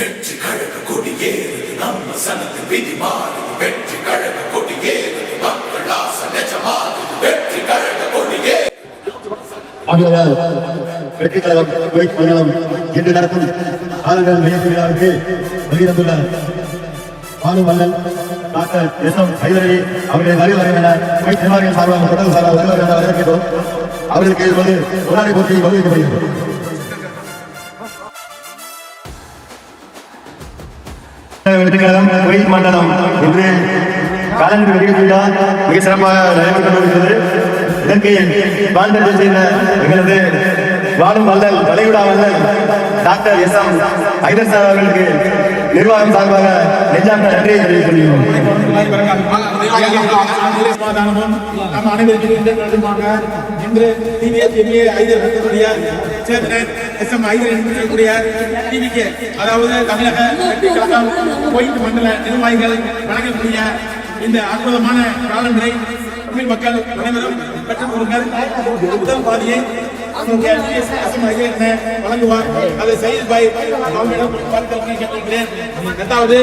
வெற்றி கழக கொடியேறு நம்ம சனத்தின் விதி மாறு வெற்றி கழக கொடியேறு மக்கள் ஆசை நிஜமாறு வெற்றி கழக கொடியேறு வெற்றி கழகம் குவைத் மண்டலம் இன்று நடக்கும் ஆளுநர் நியமன விழாவுக்கு வருகின்ற ஆளும் மன்னன் டாக்டர் எஸ்.எம். ஹைதரலி அவர்களை வருகிறார்கள் என குவைத் நிர்வாகிகள் சார்பாக தொடர்பு சார்பாக வருகிறார்கள் என வரவேற்கிறோம். அவர்களுக்கு இப்போது கொண்டாடி போட்டி வகுக்கப்படுகிறது. வெற்றிக்கழகம் குவைத் மண்டலம் இன்று காலநிலை வெளியிட்டுள்ள மிக சிறப்பாக நடைபெற்று வருகிறது. இதற்கு வாழ்ந்ததை செய்த எங்களது வாழும் வல்லல் வளைகுடா வல்லல் டாக்டர் எஸ்.எம். ஹைதர் சார் அவர்களுக்கு நிர்வாகம் சார்பாக நெஞ்சார்ந்த நன்றியை தெரிவித்துக் கொள்கிறோம். அதாவது தமிழக குவைத் மண்டல நிர்வாகிகள் வழங்கக்கூடிய இந்த அற்புதமான காலங்களை தமிழ் மக்கள் அனைவரும் பெற்றுக் கொடுங்கள். முதல் பாதியை வழங்குவார். அதை சையத் பாய் அவர்களிடம் கேட்டுக்கிறேன். இரண்டாவது